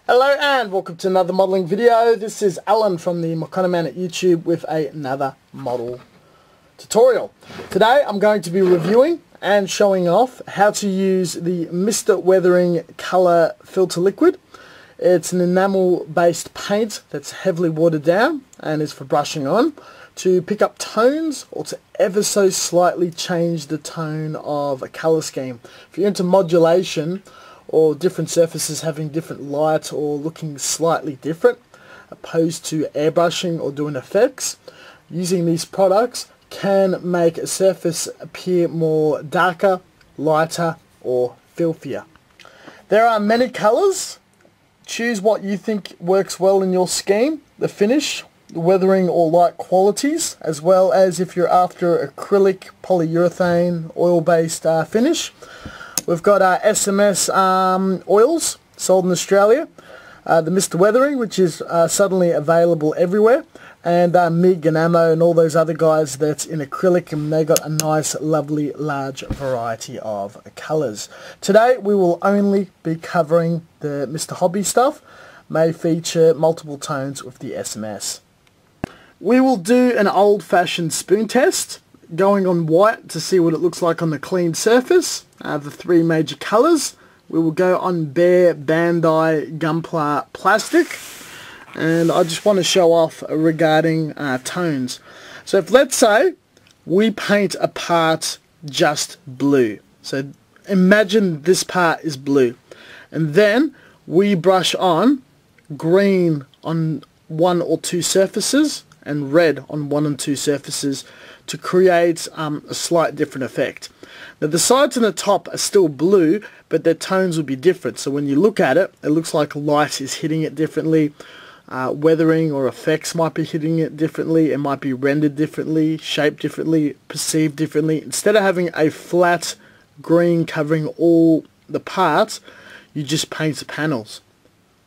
Hello and welcome to another modelling video. This is Alan from the Man at YouTube with another model tutorial. Today I'm going to be reviewing and showing off how to use the Mr.WEATHERING colour filter liquid. It's an enamel based paint that's heavily watered down and is for brushing on to pick up tones or to ever so slightly change the tone of a colour scheme. If you're into modulation or different surfaces having different light or looking slightly different opposed to airbrushing or doing effects, using these products can make a surface appear more darker, lighter or filthier. There are many colours. Choose what you think works well in your scheme, the finish, the weathering or light qualities, as well as if you're after acrylic, polyurethane, oil-based finish. We've got our SMS oils sold in Australia, the Mr.WEATHERING, which is suddenly available everywhere, and MIG and Ammo and all those other guys that's in acrylic, and they got a nice lovely large variety of colours. Today we will only be covering the Mr. Hobby stuff, may feature multiple tones with the SMS. We will do an old-fashioned spoon test, going on white to see what it looks like on the clean surface. The three major colours. We will go on bare Bandai Gunpla plastic, and I just want to show off regarding tones. So if, let's say, we paint a part just blue, so imagine this part is blue, and then we brush on green on one or two surfaces and red on one and two surfaces to create a slight different effect. Now the sides and the top are still blue, but their tones will be different. So when you look at it, it looks like light is hitting it differently. Weathering or effects might be hitting it differently. It might be rendered differently, shaped differently, perceived differently. Instead of having a flat green covering all the parts, you just paint the panels.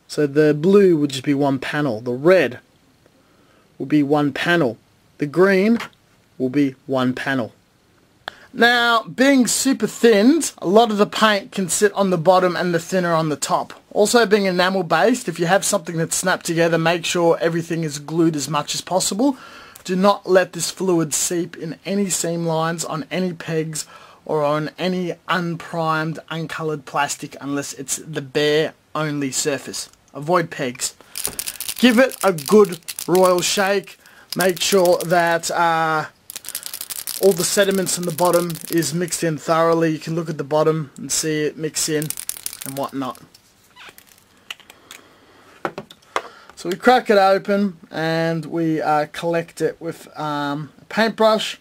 So the blue would just be one panel. The red will be one panel. The green will be one panel. Now, being super thinned, a lot of the paint can sit on the bottom and the thinner on the top. Also, being enamel based, if you have something that's snapped together, make sure everything is glued as much as possible. Do not let this fluid seep in any seam lines, on any pegs, or on any unprimed, uncoloured plastic unless it's the bare only surface. Avoid pegs. Give it a good royal shake. Make sure that all the sediments on the bottom is mixed in thoroughly. You can look at the bottom and see it mix in and whatnot. So we crack it open and we collect it with a paintbrush,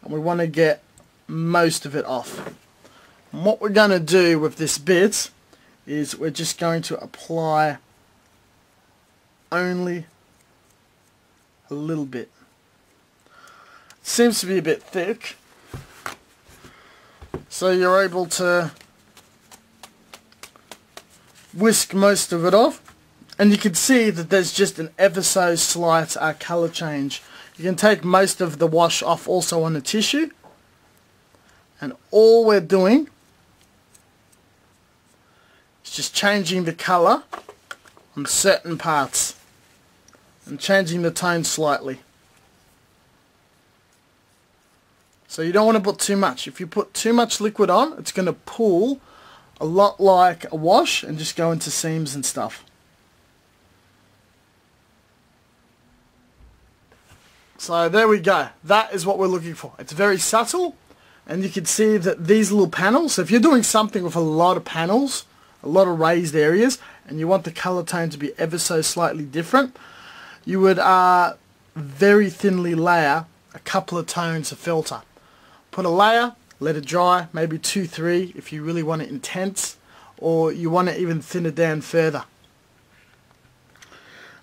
and we want to get most of it off. And what we're going to do with this bit is we're just going to apply only a little bit. Seems to be a bit thick, so you're able to whisk most of it off, and you can see that there's just an ever so slight colour change. You can take most of the wash off also on the tissue, and all we're doing is just changing the colour on certain parts and changing the tone slightly. So you don't want to put too much. If you put too much liquid on, it's going to pool a lot like a wash and just go into seams and stuff. So there we go. That is what we're looking for. It's very subtle, and you can see that these little panels, so if you're doing something with a lot of panels, a lot of raised areas, and you want the colour tone to be ever so slightly different, you would very thinly layer a couple of tones of filter. Put a layer, let it dry, maybe 2-3 if you really want it intense, or you want it even thinner down further.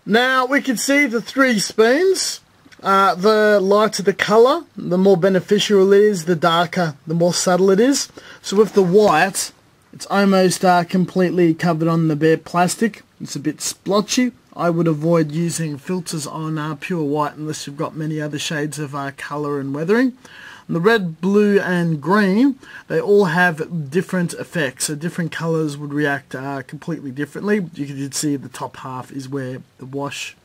Now we can see the three spoons. The lighter the colour, the more beneficial it is, the darker, the more subtle it is. So with the white, it's almost completely covered on the bare plastic. It's a bit splotchy. I would avoid using filters on pure white unless you've got many other shades of colour and weathering. And the red, blue and green, they all have different effects. So different colours would react completely differently. You can see the top half is where the wash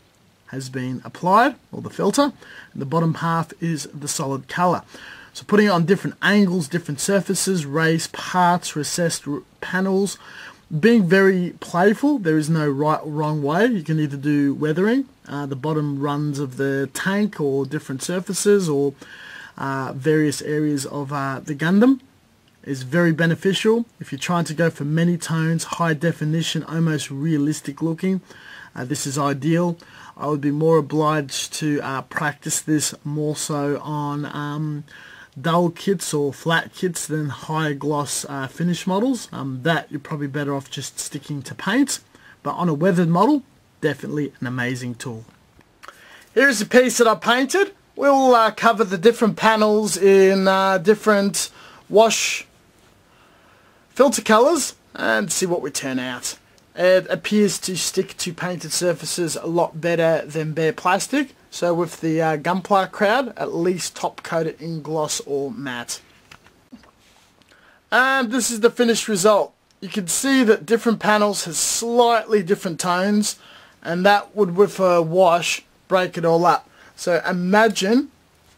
has been applied, or the filter. And the bottom half is the solid colour. So putting it on different angles, different surfaces, raised parts, recessed panels, being very playful. There is no right or wrong way. You can either do weathering, the bottom runs of the tank, or different surfaces, or various areas of the Gundam. Is very beneficial if you're trying to go for many tones, high definition, almost realistic looking. This is ideal. I would be more obliged to practice this more so on dull kits or flat kits than high gloss finish models. That you're probably better off just sticking to paint, but on a weathered model, definitely an amazing tool. Here's a piece that I painted. We'll cover the different panels in different wash filter colours and see what we turn out. It appears to stick to painted surfaces a lot better than bare plastic. So with the Gunpla crowd, at least top coat it in gloss or matte. And this is the finished result. You can see that different panels has slightly different tones, and that would, with a wash, break it all up. So imagine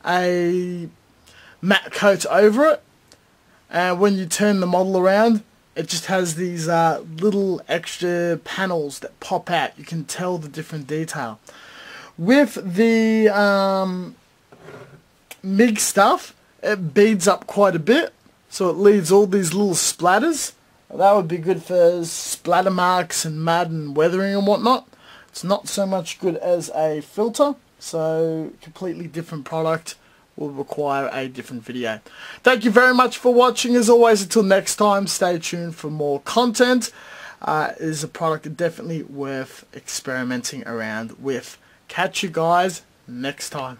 a matte coat over it, and when you turn the model around, it just has these little extra panels that pop out. You can tell the different detail. With the MIG stuff, it beads up quite a bit, so it leaves all these little splatters. That would be good for splatter marks and mud and weathering and whatnot. It's not so much good as a filter, so completely different product will require a different video. Thank you very much for watching. As always, until next time, stay tuned for more content. It is a product definitely worth experimenting around with. Catch you guys next time.